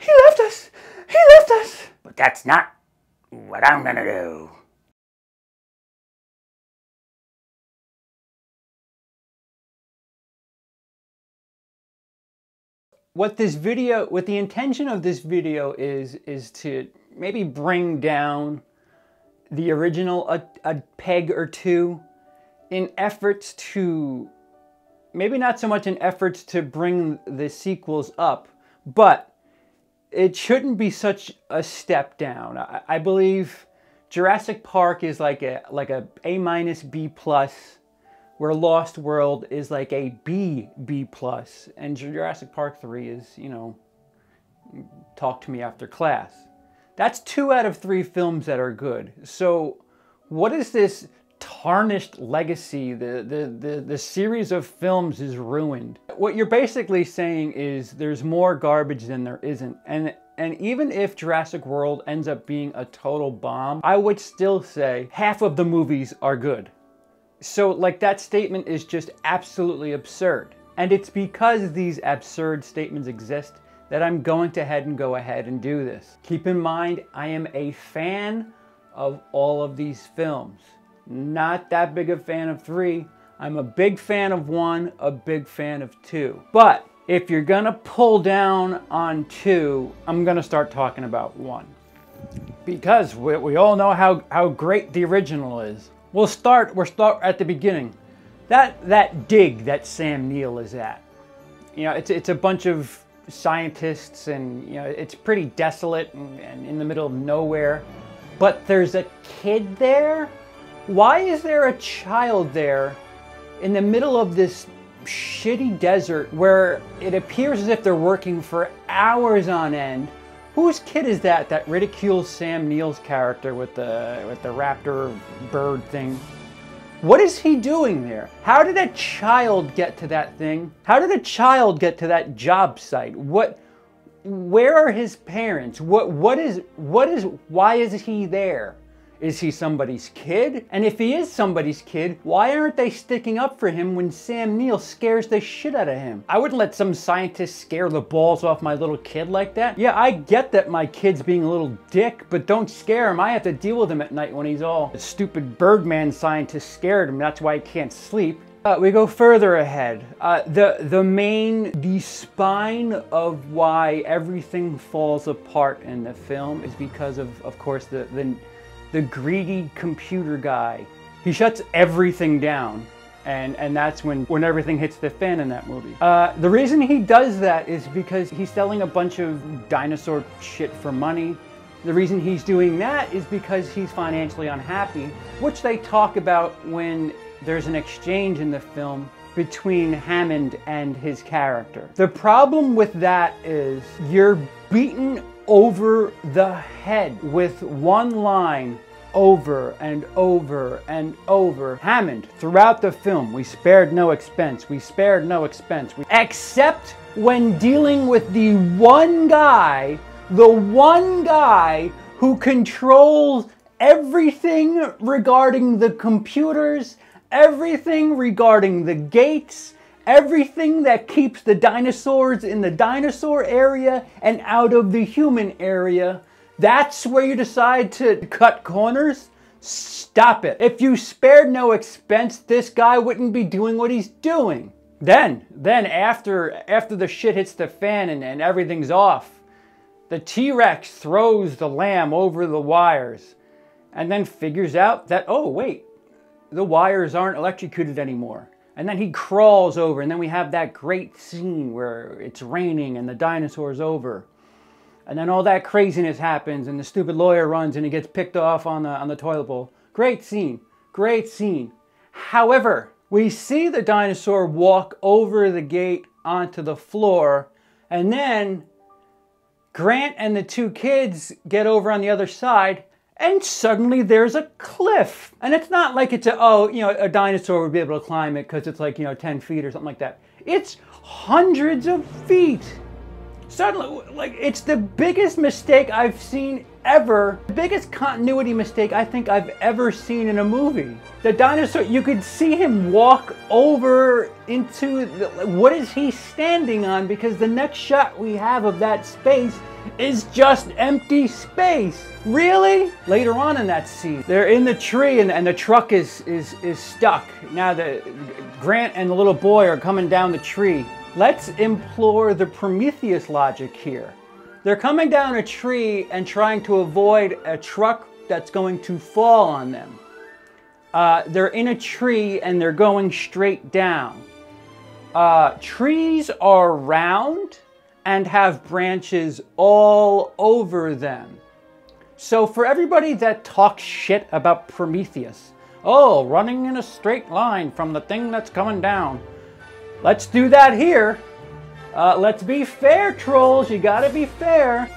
He left us! He left us! But that's not what I'm gonna do. What the intention of this video is to maybe bring down the original a peg or two in efforts to, maybe not so much in efforts to bring the sequels up, but it shouldn't be such a step down. I believe Jurassic Park is like a A-, B+, where Lost World is like a B+, and Jurassic Park 3 is, you know, talk to me after class. That's 2 out of 3 films that are good. So what is this tarnished legacy? The series of films is ruined. What you're basically saying is there's more garbage than there isn't. And even if Jurassic World ends up being a total bomb, I would still say half of the movies are good. So like that statement is just absolutely absurd. And it's because these absurd statements exist that I'm going to go ahead and do this. Keep in mind, I am a fan of all of these films. Not that big a fan of 3. I'm a big fan of 1, a big fan of 2. But if you're gonna pull down on 2, I'm gonna start talking about 1. Because we all know how great the original is. We'll start at the beginning. That dig that Sam Neill is at. You know, it's a bunch of scientists, and you know, it's pretty desolate and in the middle of nowhere. But there's a kid there? Why is there a child there in the middle of this shitty desert where it appears as if they're working for hours on end? Whose kid is that ridicules Sam Neill's character with the raptor bird thing? What is he doing there? How did a child get to that thing? How did a child get to that job site? Where are his parents? Why is he there? Is he somebody's kid? And if he is somebody's kid, why aren't they sticking up for him when Sam Neill scares the shit out of him? I wouldn't let some scientist scare the balls off my little kid like that. Yeah, I get that my kid's being a little dick, but don't scare him. I have to deal with him at night when he's all the stupid Birdman scientist scared him. That's why he can't sleep. We go further ahead. The spine of why everything falls apart in the film is because of course, the greedy computer guy. He shuts everything down, and that's when everything hits the fan in that movie. The reason he does that is because he's selling a bunch of dinosaur shit for money. The reason he's doing that is because he's financially unhappy, which they talk about when there's an exchange in the film between Hammond and his character. The problem with that is you're beaten over the head with one line over and over and over. Hammond, throughout the film, we spared no expense. We spared no expense. Except when dealing with the one guy who controls everything regarding the computers, everything regarding the gates, everything that keeps the dinosaurs in the dinosaur area and out of the human area. That's where you decide to cut corners? Stop it. If you spared no expense, this guy wouldn't be doing what he's doing. Then after the shit hits the fan and everything's off, the T-Rex throws the lamb over the wires and then figures out that, oh wait, the wires aren't electrocuted anymore. And then he crawls over, and then we have that great scene where it's raining and the dinosaur's over. And then all that craziness happens, and the stupid lawyer runs and he gets picked off on the toilet bowl. Great scene, great scene. However, we see the dinosaur walk over the gate onto the floor, and then Grant and the 2 kids get over on the other side, and suddenly there's a cliff. And it's not like it's a dinosaur would be able to climb it because it's like, 10 feet or something like that. It's hundreds of feet. Suddenly, like, it's the biggest mistake I've seen ever. The biggest continuity mistake I think I've ever seen in a movie. The dinosaur, you could see him walk over into what is he standing on? Because the next shot we have of that space is just empty space. Really? Later on in that scene, they're in the tree and the truck is stuck. Now Grant and the little boy are coming down the tree. Let's implore the Prometheus logic here. They're coming down a tree and trying to avoid a truck that's going to fall on them. They're in a tree and they're going straight down. Trees are round and have branches all over them. So for everybody that talks shit about Prometheus, oh, running in a straight line from the thing that's coming down, let's do that here. Let's be fair, trolls. You gotta be fair.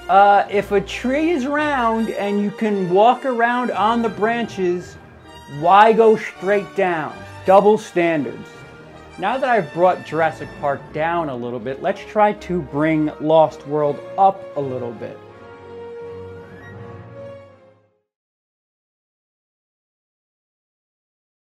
If a tree is round and you can walk around on the branches, why go straight down? Double standards. Now that I've brought Jurassic Park down a little bit, let's try to bring Lost World up a little bit.